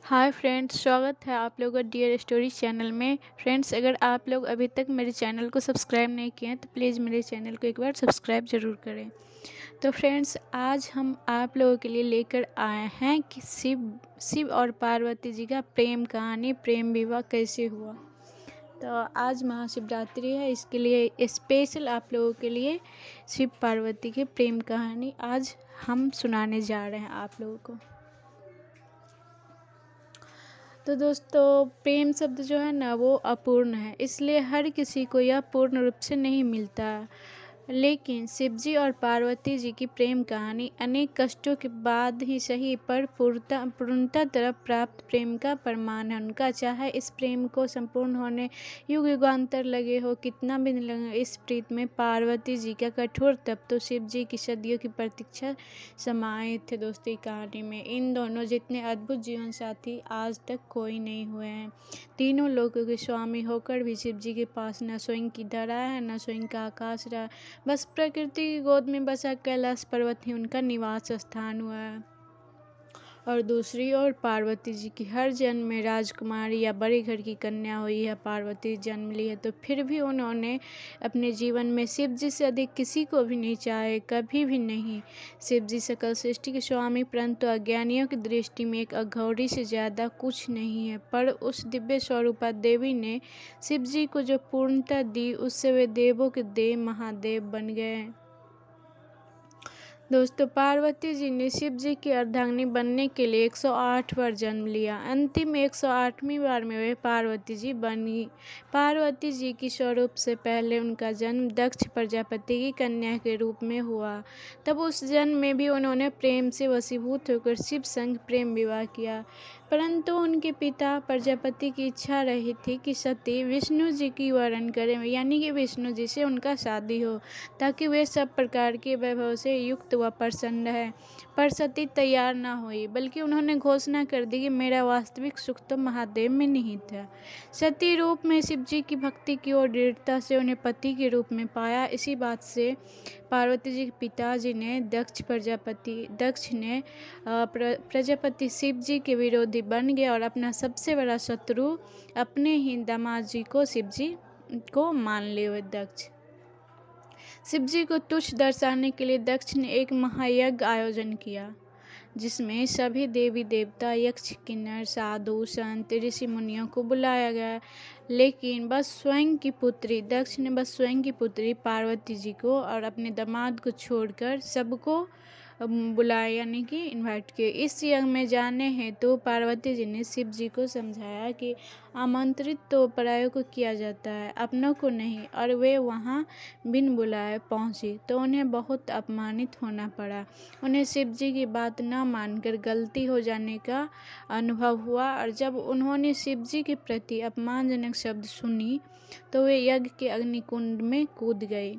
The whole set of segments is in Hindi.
हाय फ्रेंड्स, स्वागत है आप लोगों का डियर स्टोरी चैनल में। फ्रेंड्स, अगर आप लोग अभी तक मेरे चैनल को सब्सक्राइब नहीं किए हैं तो प्लीज़ मेरे चैनल को एक बार सब्सक्राइब ज़रूर करें। तो फ्रेंड्स, आज हम आप लोगों के लिए लेकर आए हैं कि शिव और पार्वती जी का प्रेम कहानी, प्रेम विवाह कैसे हुआ। तो आज महाशिवरात्रि है, इसके लिए स्पेशल आप लोगों के लिए शिव पार्वती की प्रेम कहानी आज हम सुनाने जा रहे हैं आप लोगों को। तो दोस्तों, प्रेम शब्द जो है ना वो अपूर्ण है, इसलिए हर किसी को यह पूर्ण रूप से नहीं मिलता। लेकिन शिवजी और पार्वती जी की प्रेम कहानी अनेक कष्टों के बाद ही सही पर पूर्णता तरफ प्राप्त प्रेम का प्रमाण है उनका। चाहे इस प्रेम को संपूर्ण होने युग युगांतर लगे हो, कितना भी लगे, इस प्रीत में पार्वती जी का कठोर तप तो शिव जी की सदियों की प्रतीक्षा समाहित थे। दोस्तों, कहानी में इन दोनों जितने अद्भुत जीवन साथी आज तक कोई नहीं हुए हैं। तीनों लोगों के स्वामी होकर भी शिव जी के पास न स्वयं की धरा है, न स्वयं का आकाश रहा। बस प्रकृति की गोद में बसा कैलाश पर्वत ही उनका निवास स्थान हुआ है। और दूसरी ओर पार्वती जी की हर जन्म में राजकुमारी या बड़े घर की कन्या हुई है, पार्वती जन्म ली है, तो फिर भी उन्होंने अपने जीवन में शिव जी से अधिक किसी को भी नहीं चाहे, कभी भी नहीं। शिव जी सकल सृष्टि के स्वामी, परंतु अज्ञानियों की दृष्टि में एक अघौरी से ज़्यादा कुछ नहीं है। पर उस दिव्य स्वरूपा देवी ने शिव जी को जो पूर्णता दी, उससे वे देवों के देव महादेव बन गए। दोस्तों, पार्वती जी ने शिव जी की अर्धांगिनी बनने के लिए 108 बार जन्म लिया। अंतिम 108वीं बार में वे पार्वती जी बनी। पार्वती जी की स्वरूप से पहले उनका जन्म दक्ष प्रजापति की कन्या के रूप में हुआ। तब उस जन्म में भी उन्होंने प्रेम से वशीभूत होकर शिव संग प्रेम विवाह किया। परंतु उनके पिता प्रजापति की इच्छा रही थी कि सती विष्णु जी की वरण करें, यानी कि विष्णु जी से उनका शादी हो, ताकि वे सब प्रकार के वैभव से युक्त व प्रसन्न है। पर सती तैयार न हुई, बल्कि उन्होंने घोषणा कर दी कि मेरा वास्तविक सुख तो महादेव में निहित है। सती रूप में शिव जी की भक्ति की ओर दृढ़ता से उन्हें पति के रूप में पाया। इसी बात से पार्वती जी के पिताजी ने दक्ष ने प्रजापति शिव जी के विरोधी बन गए और अपना सबसे बड़ा शत्रु अपने ही दामाद जी को शिव जी को मान लिए। दक्ष शिव जी को तुच्छ दर्शाने के लिए दक्ष ने एक महायज्ञ आयोजन किया, जिसमें सभी देवी देवता, यक्ष, किन्नर, साधु, संत, ऋषि मुनियों को बुलाया गया। लेकिन दक्ष ने बस स्वयं की पुत्री पार्वती जी को और अपने दामाद को छोड़कर सबको बुलाया, यानी कि इनवाइट किए। इस यज्ञ में जाने हेतु पार्वती जी ने शिव जी को समझाया कि आमंत्रित तो परायों को किया जाता है, अपनों को नहीं, और वे वहाँ बिन बुलाए पहुँची तो उन्हें बहुत अपमानित होना पड़ा। उन्हें शिव जी की बात न मानकर गलती हो जाने का अनुभव हुआ, और जब उन्होंने शिव जी के प्रति अपमानजनक शब्द सुनी तो वे यज्ञ के अग्निकुंड में कूद गई।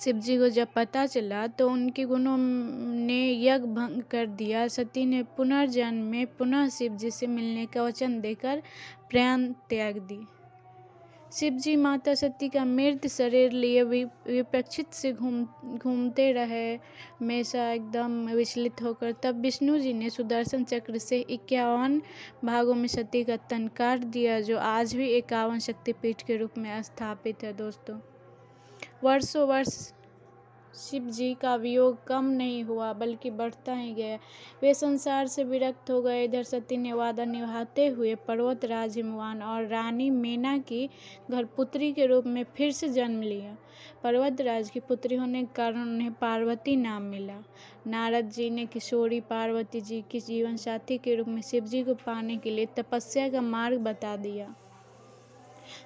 शिव जी को जब पता चला तो उनके गुणों ने यज्ञ भंग कर दिया। सती ने पुनर्जन्म में पुनः शिव जी से मिलने का वचन देकर प्राण त्याग दी। शिव जी माता सती का मृत शरीर लिए विपक्षित से घूमते रहे, हमेशा एकदम विचलित होकर। तब विष्णु जी ने सुदर्शन चक्र से 51 भागों में सती का तन काट दिया, जो आज भी 51 शक्तिपीठ के रूप में स्थापित है। दोस्तों, वर्षों वर्ष शिव जी का वियोग कम नहीं हुआ, बल्कि बढ़ता ही गया। वे संसार से विरक्त हो गए। इधर सती ने वादा निभाते हुए पर्वतराज हिमवान और रानी मेना की घर पुत्री के रूप में फिर से जन्म लिया। पर्वतराज की पुत्री होने के कारण उन्हें पार्वती नाम मिला। नारद जी ने किशोरी पार्वती जी की जीवन साथी के रूप में शिव जी को पाने के लिए तपस्या का मार्ग बता दिया।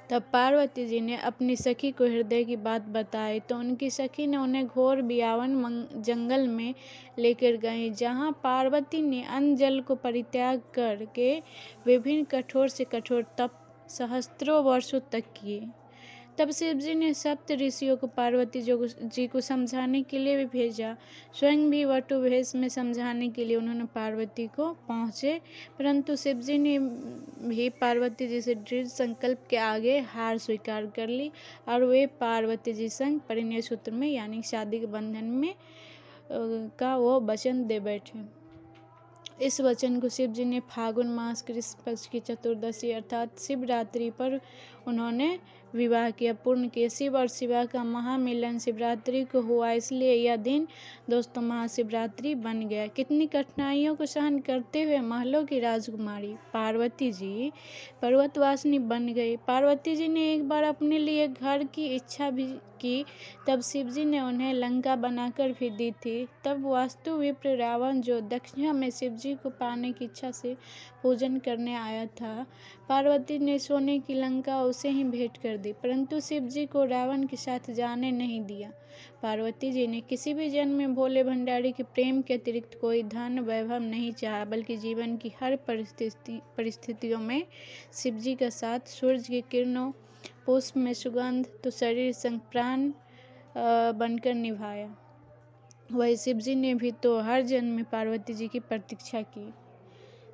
तब पार्वती जी ने अपनी सखी को हृदय की बात बताई तो उनकी सखी ने उन्हें घोर बियावन जंगल में लेकर गई, जहाँ पार्वती ने अन्न जल को परित्याग करके विभिन्न कठोर से कठोर तप सहस्त्रों वर्षों तक किए। तब शिव जी ने सप्त ऋषियों को पार्वती जी को समझाने के लिए भी भेजा। स्वयं भी वटु वेश में समझाने के लिए उन्होंने पार्वती को पहुँचे, परंतु शिव जी ने भी पार्वती जी से दृढ़ संकल्प के आगे हार स्वीकार कर ली, और वे पार्वती जी संग परिणय सूत्र में, यानी शादी के बंधन में का वो वचन दे बैठे। इस वचन को शिव जी ने फागुन मास कृष्ण पक्ष की चतुर्दशी अर्थात शिवरात्रि पर उन्होंने विवाह किया, पूर्ण किया। शिव और शिवा का महामिलन शिवरात्रि को हुआ, इसलिए यह दिन दोस्तों महाशिवरात्रि बन गया। कितनी कठिनाइयों को सहन करते हुए महलों की राजकुमारी पार्वती जी पर्वतवासिनी बन गई। पार्वती जी ने एक बार अपने लिए घर की इच्छा भी की, तब शिव जी ने उन्हें लंका बनाकर भी दी थी। तब वास्तु विप्र रावण, जो दक्षिणा में शिव जी को पाने की इच्छा से पूजन करने आया था, पार्वती ने सोने की लंका उसे ही भेंट कर दी, परंतु शिव जी को रावण के साथ जाने नहीं दिया। पार्वती जी ने किसी भी जन्म में भोले भंडारी के प्रेम के अतिरिक्त कोई धन वैभव नहीं चाहा, बल्कि जीवन की हर परिस्थितियों में शिव जी का साथ, सूरज की किरणों, पुष्प में सुगंध तो शरीर संग प्राण बनकर निभाया। वही शिव जी ने भी तो हर जन्म में पार्वती जी की प्रतीक्षा की।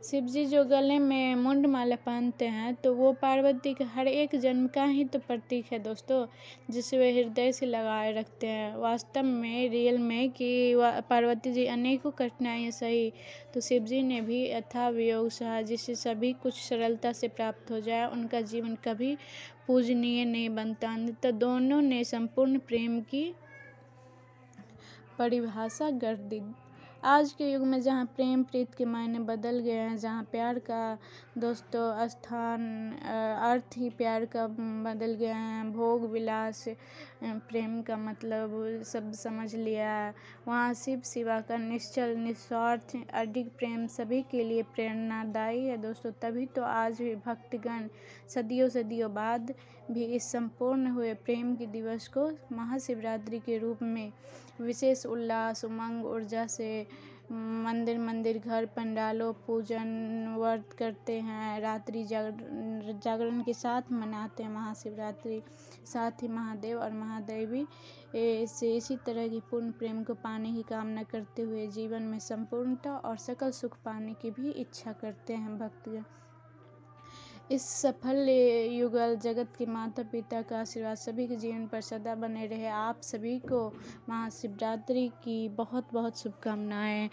शिव जी जो गले में मुंडमाला पहनते हैं, तो वो पार्वती के हर एक जन्म का ही तो प्रतीक है दोस्तों, जिसे वे हृदय से लगाए रखते हैं। वास्तव में रियल में कि पार्वती जी अनेकों कठिनाइयाँ सही, तो शिव जी ने भी अथाह वियोग सहा, जिससे सभी कुछ सरलता से प्राप्त हो जाए। उनका जीवन कभी पूजनीय नहीं बनता। अंततः दोनों ने संपूर्ण प्रेम की परिभाषा कर दी। आज के युग में जहाँ प्रेम प्रीत के मायने बदल गए हैं, जहाँ प्यार का दोस्तों स्थान अर्थ ही प्यार का बदल गया है, भोग विलास प्रेम का मतलब सब समझ लिया है, वहाँ शिव शिवा का निश्चल निस्वार्थ अडिग प्रेम सभी के लिए प्रेरणादायी है दोस्तों। तभी तो आज भी भक्तगण सदियों बाद भी इस संपूर्ण हुए प्रेम के दिवस को महाशिवरात्रि के रूप में विशेष उल्लास उमंग ऊर्जा से मंदिर घर पंडालों पूजन व्रत करते हैं, रात्रि जागरण के साथ मनाते हैं महाशिवरात्रि। साथ ही महादेव और महादेवी से इसी तरह की पूर्ण प्रेम को पाने की कामना करते हुए जीवन में संपूर्णता और सकल सुख पाने की भी इच्छा करते हैं भक्तगण। इस सफल युगल जगत के माता पिता का आशीर्वाद सभी के जीवन पर सदा बने रहे। आप सभी को महाशिवरात्रि की बहुत बहुत शुभकामनाएं।